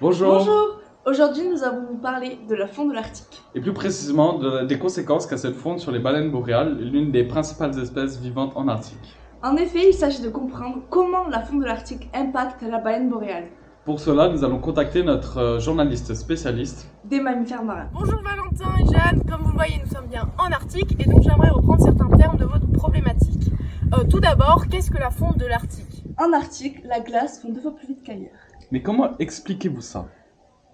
Bonjour. Bonjour. Aujourd'hui, nous allons vous parler de la fonte de l'Arctique. Et plus précisément des conséquences qu'a cette fonte sur les baleines boréales, l'une des principales espèces vivantes en Arctique. En effet, il s'agit de comprendre comment la fonte de l'Arctique impacte la baleine boréale, Pour cela, nous allons contacter notre journaliste spécialiste. des mammifères marins. Bonjour Valentin et Jeanne, comme vous le voyez nous sommes bien en Arctique et donc j'aimerais reprendre certains termes de votre problématique. Tout d'abord, qu'est-ce que la fonte de l'Arctique? En Arctique, la glace fond 2 fois plus vite qu'ailleurs. Mais comment expliquez-vous ça?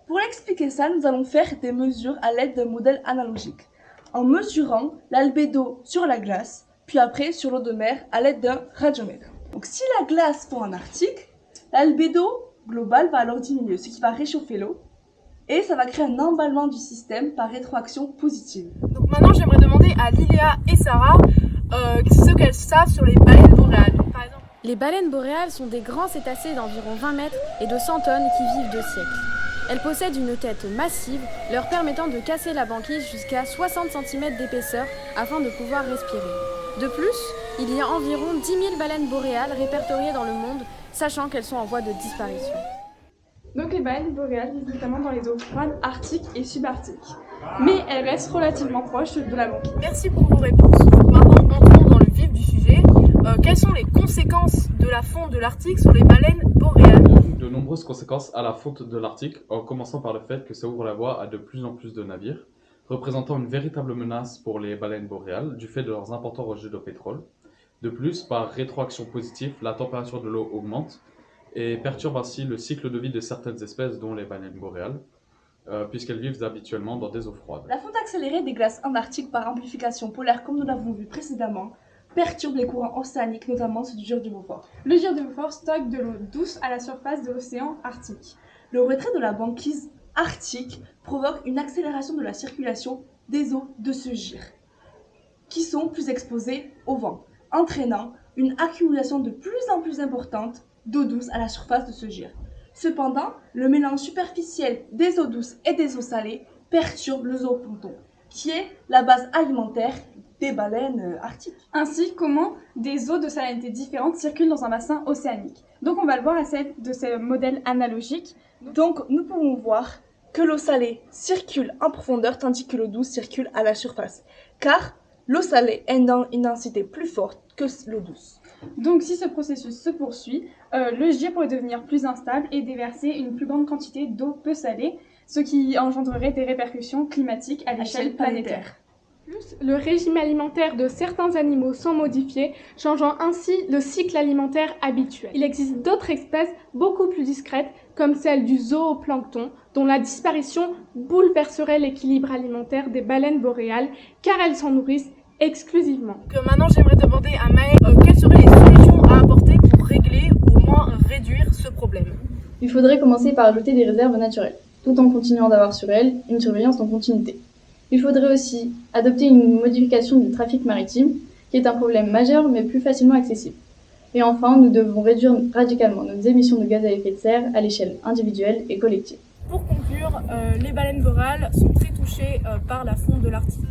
Pour expliquer ça, nous allons faire des mesures à l'aide d'un modèle analogique, en mesurant l'albédo sur la glace, puis après sur l'eau de mer à l'aide d'un radiomètre. Donc si la glace fond en Arctique, l'albédo global va alors diminuer, ce qui va réchauffer l'eau, et ça va créer un emballement du système par rétroaction positive. Donc maintenant j'aimerais demander à Liléa et Sarah ce qu'elles savent sur les baleines boréales. Donc, par exemple, Les baleines boréales sont des grands cétacés d'environ 20 mètres et de 100 tonnes qui vivent 2 siècles. Elles possèdent une tête massive, leur permettant de casser la banquise jusqu'à 60 cm d'épaisseur afin de pouvoir respirer. De plus, il y a environ 10 000 baleines boréales répertoriées dans le monde, sachant qu'elles sont en voie de disparition. Donc les baleines boréales vivent notamment dans les eaux froides arctiques et subarctiques. Mais elles restent relativement proches de la banquise. merci pour vos réponses. Maintenant entrons dans le vif du sujet. Quelles sont les conséquences de la fonte de l'Arctique sur les baleines boréales? De nombreuses conséquences à la fonte de l'Arctique, en commençant par le fait que ça ouvre la voie à de plus en plus de navires, représentant une véritable menace pour les baleines boréales du fait de leurs importants rejets de pétrole. De plus, par rétroaction positive, la température de l'eau augmente et perturbe ainsi le cycle de vie de certaines espèces, dont les baleines boréales, puisqu'elles vivent habituellement dans des eaux froides. La fonte accélérée des glaces en Arctique par amplification polaire, comme nous l'avons vu précédemment, perturbe les courants océaniques, notamment ceux du Gire du Beaufort. Le Gire de Beaufort stocke de l'eau douce à la surface de l'océan Arctique. Le retrait de la banquise arctique provoque une accélération de la circulation des eaux de ce gire, qui sont plus exposées au vent, entraînant une accumulation de plus en plus importante d'eau douce à la surface de ce gire. Cependant, le mélange superficiel des eaux douces et des eaux salées perturbe le zooplancton, qui est la base alimentaire des baleines arctiques. Ainsi, comment des eaux de salinité différentes circulent dans un bassin océanique. Donc on va le voir à l'aide de ces modèles analogiques. Donc, nous pouvons voir que l'eau salée circule en profondeur tandis que l'eau douce circule à la surface, car l'eau salée est une densité plus forte que l'eau douce. Donc si ce processus se poursuit, le gire pourrait devenir plus instable et déverser une plus grande quantité d'eau peu salée, ce qui engendrerait des répercussions climatiques à l'échelle planétaire. Le régime alimentaire de certains animaux sont modifiés, changeant ainsi le cycle alimentaire habituel. Il existe d'autres espèces beaucoup plus discrètes, comme celle du zooplancton, dont la disparition bouleverserait l'équilibre alimentaire des baleines boréales, car elles s'en nourrissent exclusivement. Donc, maintenant j'aimerais demander à Maë quelles seraient les solutions à apporter pour régler ou au moins réduire ce problème. Il faudrait commencer par ajouter des réserves naturelles, tout en continuant d'avoir sur elles une surveillance en continuité. Il faudrait aussi adopter une modification du trafic maritime, qui est un problème majeur mais plus facilement accessible. Et enfin, nous devons réduire radicalement nos émissions de gaz à effet de serre à l'échelle individuelle et collective. Pour conclure, les baleines boréales sont très touchées par la fonte de l'Arctique.